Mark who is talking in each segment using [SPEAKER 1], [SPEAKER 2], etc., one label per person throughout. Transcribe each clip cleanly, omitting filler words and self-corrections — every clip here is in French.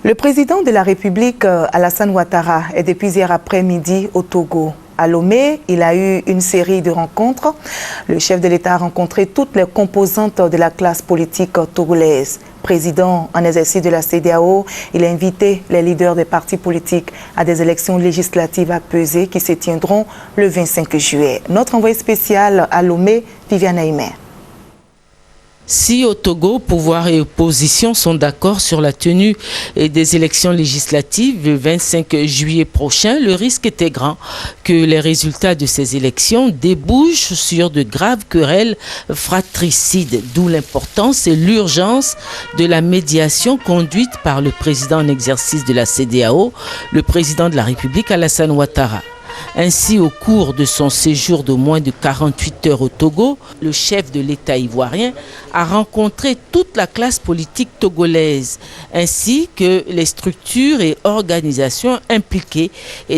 [SPEAKER 1] Le président de la République, Alassane Ouattara, est depuis hier après-midi au Togo. À Lomé, il a eu une série de rencontres. Le chef de l'État a rencontré toutes les composantes de la classe politique togolaise. Président en exercice de la CEDEAO, il a invité les leaders des partis politiques à des élections législatives apaisées qui se tiendront le 25 juillet. Notre envoyé spécial à Lomé, Viviane Aïmer.
[SPEAKER 2] Si au Togo, pouvoir et opposition sont d'accord sur la tenue des élections législatives le 25 juillet prochain, le risque était grand que les résultats de ces élections débouchent sur de graves querelles fratricides, d'où l'importance et l'urgence de la médiation conduite par le président en exercice de la CEDEAO, le président de la République Alassane Ouattara. Ainsi, au cours de son séjour de moins de 48 heures au Togo, le chef de l'État ivoirien a rencontré toute la classe politique togolaise, ainsi que les structures et organisations impliquées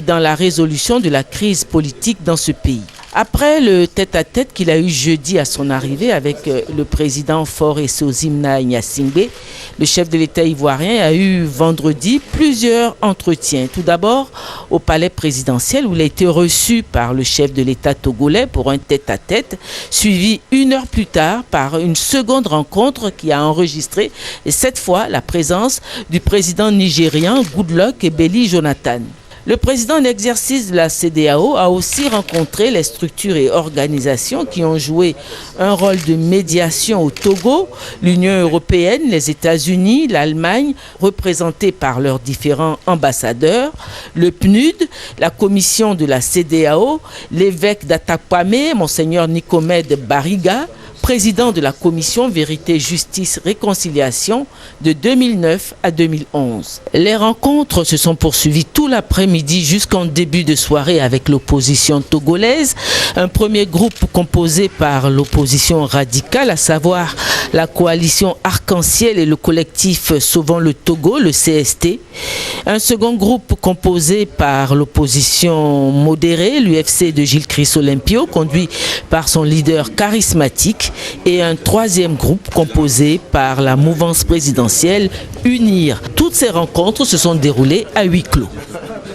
[SPEAKER 2] dans la résolution de la crise politique dans ce pays. Après le tête-à-tête qu'il a eu jeudi à son arrivée avec le président Faure Sozimna Gnassingbé, le chef de l'État ivoirien a eu vendredi plusieurs entretiens. Tout d'abord au palais présidentiel où il a été reçu par le chef de l'État togolais pour un tête-à-tête, suivi une heure plus tard par une seconde rencontre qui a enregistré cette fois la présence du président nigérian Goodluck Ebele Jonathan. Le président en exercice de la CEDEAO a aussi rencontré les structures et organisations qui ont joué un rôle de médiation au Togo, l'Union européenne, les États-Unis, l'Allemagne, représentés par leurs différents ambassadeurs, le PNUD, la commission de la CEDEAO, l'évêque d'Atakwame, Monseigneur Nicomed Bariga, président de la commission Vérité, Justice, Réconciliation de 2009 à 2011. Les rencontres se sont poursuivies tout l'après-midi jusqu'en début de soirée avec l'opposition togolaise. Un premier groupe composé par l'opposition radicale, à savoir la coalition Arc-en-Ciel et le collectif Sauvons le Togo, le CST. Un second groupe composé par l'opposition modérée, l'UFC de Gilles Chryss-Olympio, conduit par son leader charismatique, et un troisième groupe composé par la mouvance présidentielle UNIR. Toutes ces rencontres se sont déroulées à huis clos.